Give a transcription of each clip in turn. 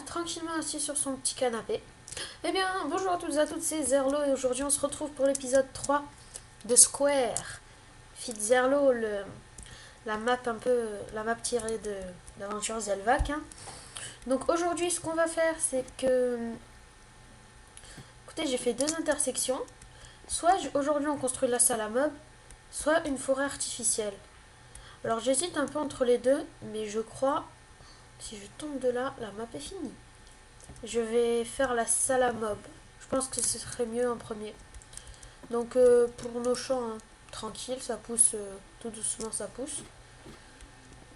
tranquillement assis sur son petit canapé. Eh bien, bonjour à toutes et à tous, c'est Zerlo et aujourd'hui on se retrouve pour l'épisode 3 de Square. Fit Zerlo, la map un peu, la map tirée de l'aventure Zelvac. Hein. Donc aujourd'hui ce qu'on va faire c'est que, écoutez, j'ai fait deux intersections. Soit aujourd'hui on construit la salle à mob, soit une forêt artificielle. Alors j'hésite un peu entre les deux, mais je crois, si je tombe de là, la map est finie. Je vais faire la salle à mob. Je pense que ce serait mieux en premier. Donc pour nos champs, hein, tranquille, ça pousse tout doucement, ça pousse.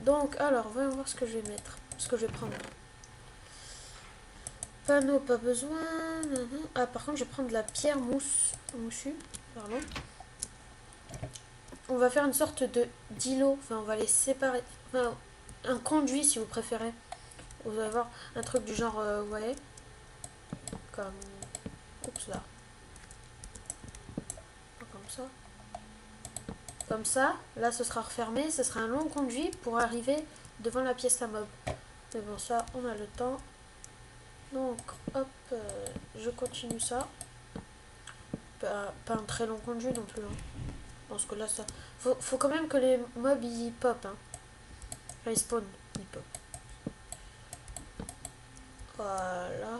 Donc alors, voyons voir ce que je vais mettre, ce que je vais prendre. Panneau, pas besoin. Ah, par contre, je vais prendre de la pierre moussue. Pardon. On va faire une sorte de d'îlot. Enfin, on va les séparer. Enfin, un conduit si vous préférez. Vous allez voir un truc du genre, vous voyez, comme, oups là, comme ça. Comme ça, là ce sera refermé, ce sera un long conduit pour arriver devant la pièce à mob. Mais bon, ça, on a le temps. Donc, hop, je continue ça. Pas un très long conduit non plus. Hein. Parce que là, ça. Faut quand même que les mobs ils pop. Hein. Enfin, ils spawn, ils pop. Voilà.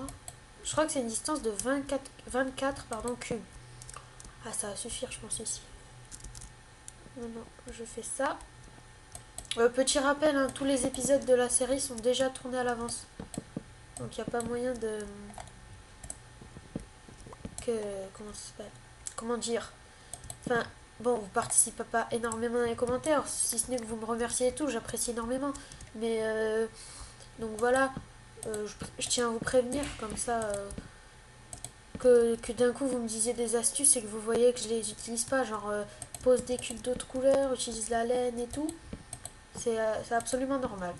Je crois que c'est une distance de 24 cubes. Ah, ça va suffire, je pense, ici. Non, je fais ça. Petit rappel, hein, tous les épisodes de la série sont déjà tournés à l'avance. Donc il n'y a pas moyen de... Comment ça s'appelle? Comment dire? Enfin, bon, vous participez pas énormément dans les commentaires, si ce n'est que vous me remerciez et tout, j'apprécie énormément. Mais, donc voilà, je tiens à vous prévenir, comme ça, que d'un coup vous me disiez des astuces et que vous voyez que je les utilise pas, genre pose des cubes d'autres couleurs, utilise la laine et tout. C'est absolument normal.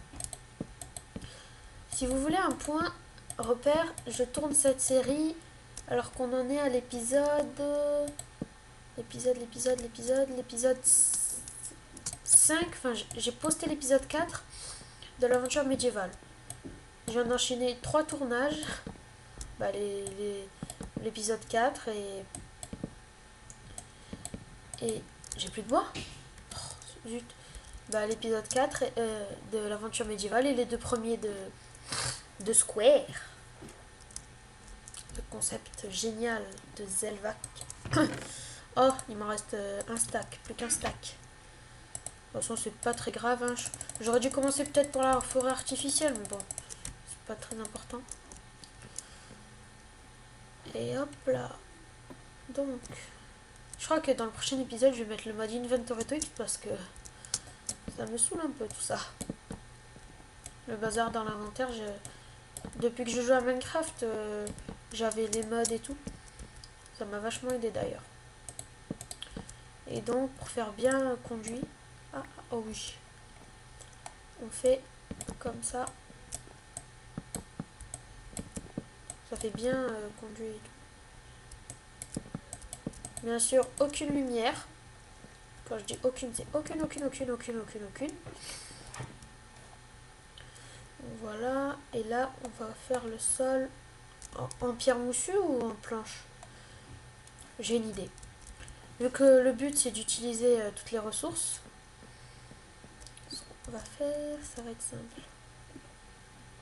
Si vous voulez un point repère, je tourne cette série alors qu'on en est à l'épisode 5. Enfin, j'ai posté l'épisode 4 de l'aventure médiévale. Je viens d'enchaîner 3 tournages. Bah, l'épisode 4 et j'ai plus de bois. Oh, zut. Bah, l'épisode 4 de l'aventure médiévale et les deux premiers de Square. Le concept génial de Zelvac. Oh, il m'en reste un stack, plus qu'un stack. De toute façon, c'est pas très grave. Hein. J'aurais dû commencer peut-être pour la forêt artificielle, mais bon, c'est pas très important. Et hop là. Donc, je crois que dans le prochain épisode, je vais mettre le mode inventory tweak parce que ça me saoule un peu tout ça. Le bazar dans l'inventaire, depuis que je joue à Minecraft, j'avais les mods et tout. Ça m'a vachement aidé d'ailleurs. Et donc, pour faire bien conduit, oh oui, on fait comme ça. Ça fait bien conduit et tout. Bien sûr, aucune lumière. Quand je dis aucune, c'est aucune. Voilà, et là, on va faire le sol en pierre moussue ou en planche. J'ai une idée. Vu que le but, c'est d'utiliser toutes les ressources, ce qu'on va faire, ça va être simple.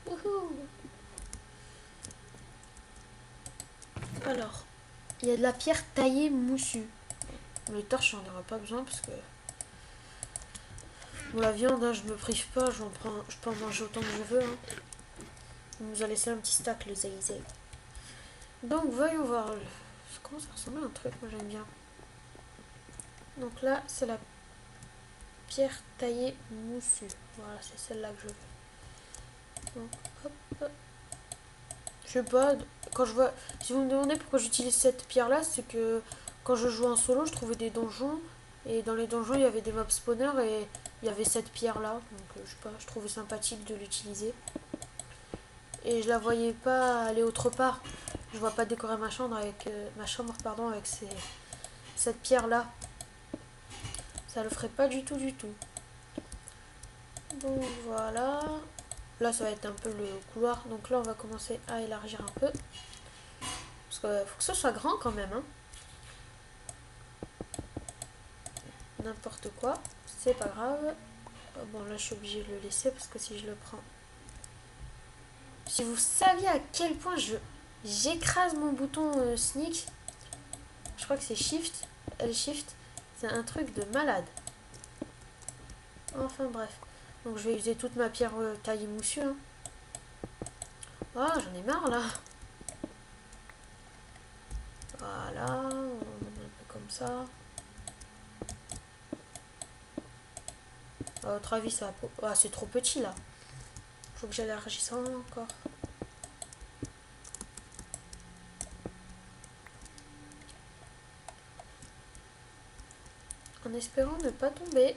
Wouhou! Alors, il y a de la pierre taillée moussue. Les torches, j'en aurai pas besoin parce que... Bon, la viande, hein, je me prive pas, je peux en manger autant que je veux. Hein. On nous a laissé un petit stack, le zéizé. Donc, voyons voir. Comment ça ressemble à un truc, moi j'aime bien. Donc là, c'est la pierre taillée moussue. Voilà, c'est celle-là que je veux. Donc, hop. Je sais pas, quand je vois... Si vous me demandez pourquoi j'utilise cette pierre-là, c'est que quand je jouais en solo, je trouvais des donjons. Et dans les donjons, il y avait des mobs spawners et il y avait cette pierre-là. Donc, je sais pas, je trouvais sympathique de l'utiliser. Et je la voyais pas aller autre part. Je vois pas décorer ma chambre avec, cette pierre-là. Ça le ferait pas du tout. Donc, voilà. là ça va être un peu le couloir. Donc là on va commencer à élargir un peu. Parce qu'il faut que ce soit grand quand même. Hein. N'importe quoi, c'est pas grave. Bon là je suis obligée de le laisser parce que si je le prends... Si vous saviez à quel point j'écrase mon bouton sneak, je crois que c'est shift, L-shift, c'est un truc de malade. Enfin bref, donc je vais user toute ma pierre taille moussue. Hein. Ah j'en ai marre là. Voilà, on met un peu comme ça. À votre avis ça va... Ah c'est trop petit là. Faut que j'élargisse encore. En espérant ne pas tomber.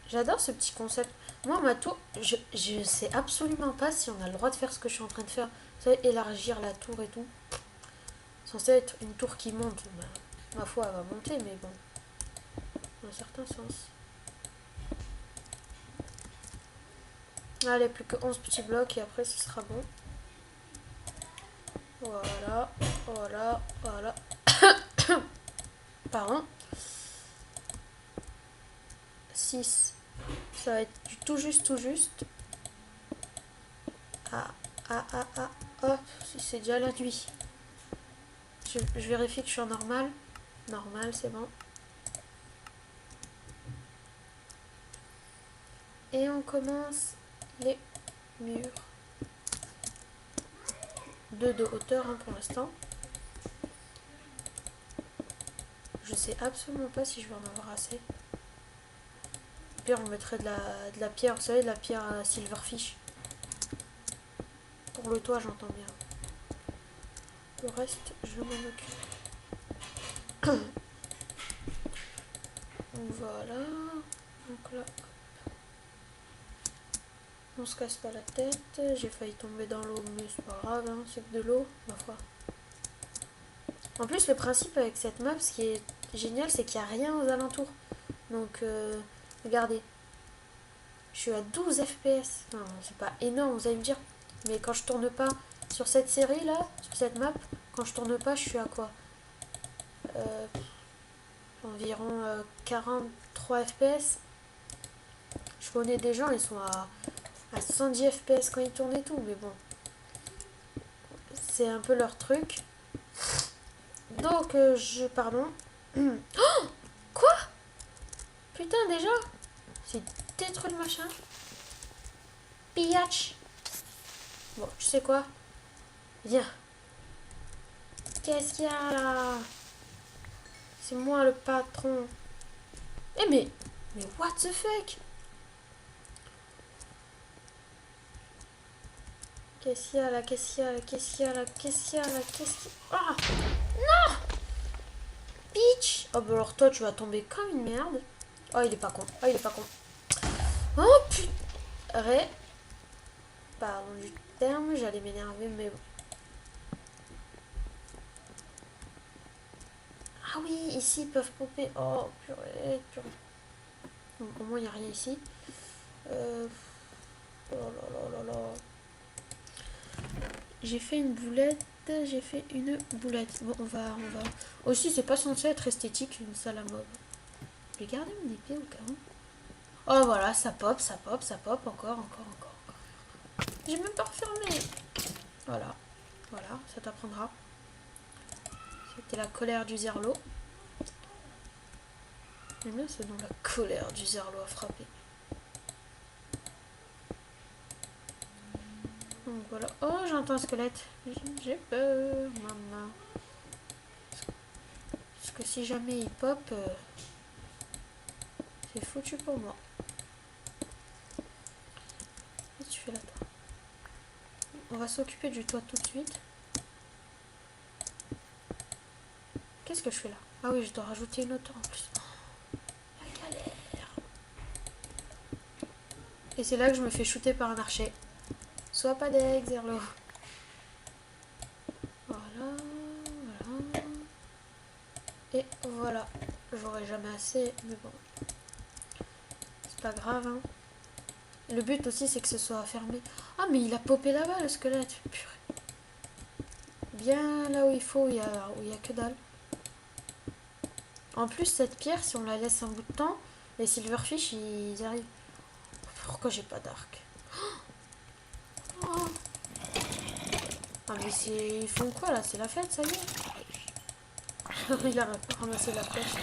J'adore ce petit concept. Moi, ma tour, je sais absolument pas si on a le droit de faire ce que je suis en train de faire. Vous savez, élargir la tour et tout. Censé être une tour qui monte. Ben, ma foi, elle va monter, mais bon. Dans un certain sens. Allez, plus que 11 petits blocs et après ce sera bon. Voilà, voilà, voilà. Pardon. 6. Ça va être du tout juste, tout juste. Ah, ah, ah, ah. Hop, c'est déjà la nuit. Je vérifie que je suis en normal. Normal, c'est bon. Et on commence les murs. 2 de hauteur hein, pour l'instant. Je sais absolument pas si je vais en avoir assez. Au pire, on mettrait de la pierre, vous savez, de la pierre silverfish. Pour le toit, j'entends bien. Le reste, je m'en occupe. Voilà. Donc là, on se casse pas la tête. J'ai failli tomber dans l'eau, mais c'est pas grave, hein, c'est que de l'eau, ma foi. En plus, le principe avec cette map, ce qui est génial, c'est qu'il n'y a rien aux alentours. Donc, regardez. Je suis à 12 FPS. Enfin, c'est pas énorme, vous allez me dire. Mais quand je tourne pas sur cette série là, sur cette map, quand je tourne pas, je suis à quoi environ 43 FPS. Je connais des gens, ils sont à 110 FPS quand ils tournent et tout, mais bon. C'est un peu leur truc. Donc, pardon. Oh quoi putain, déjà c'est détruit le machin. Pillage. Bon, tu sais quoi? Viens. Qu'est-ce qu'il y a là? C'est moi le patron. Eh mais what the fuck? Qu'est-ce qu'il y a là? Qu'est-ce qu'il y a là? Qu'est-ce qu'il y a là? Qu'est-ce qu'il y a là? Qu'est-ce qu'il y a... Ah non bitch. Oh bah alors toi tu vas tomber comme une merde. Oh il est pas con. Oh il est pas con. Oh putain. Pardon du terme, j'allais m'énerver mais bon. Ah oui, ici ils peuvent popper. Oh purée, purée. Bon, au moins il n'y a rien ici. Oh là là là là. J'ai fait une boulette. J'ai fait une boulette. Bon, on va. Aussi, c'est pas censé être esthétique, une salle à mob. Je vais garder mon épée au cas où. Oh voilà, ça pop, ça pop, ça pop. Encore, encore, encore, encore. J'ai même pas refermé. Voilà. Voilà, ça t'apprendra. C'était la colère du Zerlo. J'aime bien ce nom, la colère du Zerlo a frappé. Donc voilà. Oh, j'entends un squelette. J'ai peur, maman. Parce que si jamais il pop, c'est foutu pour moi. Qu'est-ce que tu fais là, toi? On va s'occuper du toit tout de suite. Qu'est-ce que je fais là? Ah oui, je dois rajouter une hauteur en plus. Oh, la galère. Et c'est là que je me fais shooter par un archer. Sois pas deg, Zerlo. Voilà, voilà. Et voilà. J'aurai jamais assez, mais bon. C'est pas grave, hein. Le but aussi, c'est que ce soit fermé. Ah, mais il a popé là-bas, le squelette. Purée. Bien là où il faut, où il y a que dalle. En plus, cette pierre, si on la laisse un bout de temps, les silverfish, ils arrivent. Pourquoi j'ai pas d'arc? Oh. Ah, mais ils font quoi, là? C'est la fête, ça y est? Il a ramassé la flèche.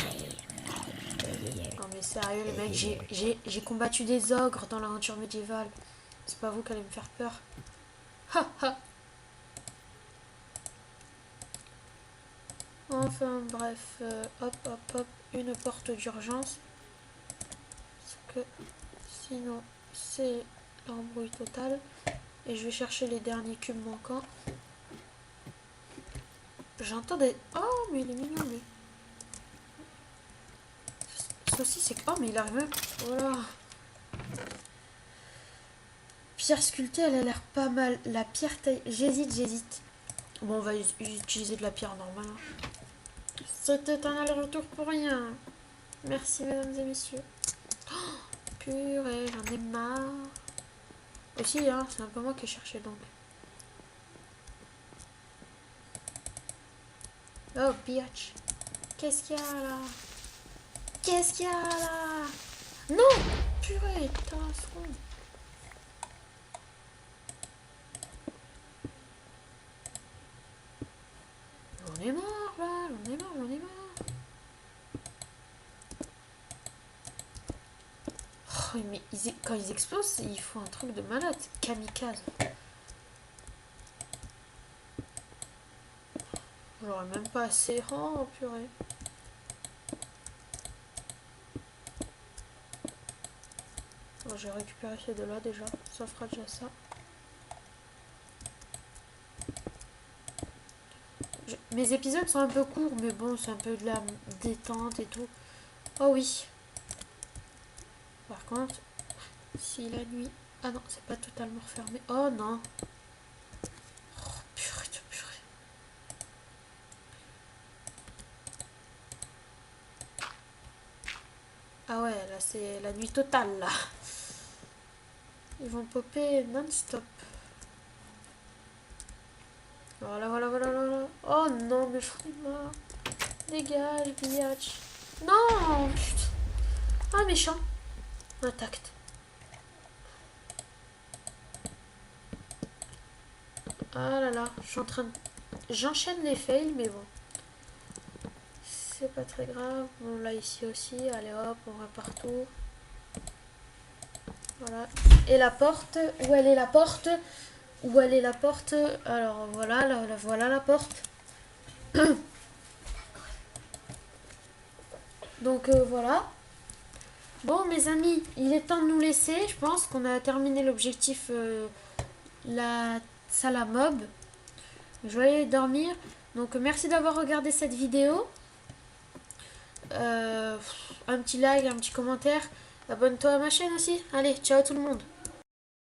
Non, mais sérieux, les mecs, j'ai combattu des ogres dans l'aventure médiévale. C'est pas vous qui allez me faire peur. Ha ha. Enfin bref, hop hop hop, une porte d'urgence. Parce que sinon c'est l'embrouille totale. Et je vais chercher les derniers cubes manquants. J'entends des... Oh mais il est mignon lui. Ceci c'est que... Oh mais il arrive même... Voilà. Pierre sculptée, elle a l'air pas mal. La pierre taille... J'hésite. Bon, on va utiliser de la pierre normale. C'était un aller-retour pour rien. Merci, mesdames et messieurs. Oh, purée, j'en ai marre. Aussi, hein, c'est un peu moi qui ai cherché donc. Oh, bitch. Qu'est-ce qu'il y a là? Qu'est-ce qu'il y a là? Non! Purée, tasseron. J'en ai marre là, j'en ai marre. Oh, mais quand ils explosent, ils font un truc de malade. Kamikaze. J'aurais même pas assez. Oh, purée. Bon, j'ai récupéré ces deux-là déjà. Ça fera déjà ça. Mes épisodes sont un peu courts, mais bon, c'est un peu de la détente et tout. Oh oui. Par contre, si la nuit... Ah non, c'est pas totalement refermé. Oh non. Oh, purée de purée. Ah ouais, là c'est la nuit totale là. Ils vont popper non-stop. Voilà. Oh non, mais je ferai marre. Dégage, biatch. Non, putain. Ah, méchant. Intact. Ah là là, je suis en train de... J'enchaîne les fails, mais bon. C'est pas très grave. Bon, là, ici aussi. Allez, hop, on va partout. Voilà. Et la porte. Où elle est la porte? Où elle est la porte? Alors, voilà, voilà la porte. Donc, voilà. Bon, mes amis, il est temps de nous laisser. Je pense qu'on a terminé l'objectif, la salle à mob. Je vais aller dormir. Donc, merci d'avoir regardé cette vidéo. Un petit like, un petit commentaire. Abonne-toi à ma chaîne aussi. Allez, ciao tout le monde.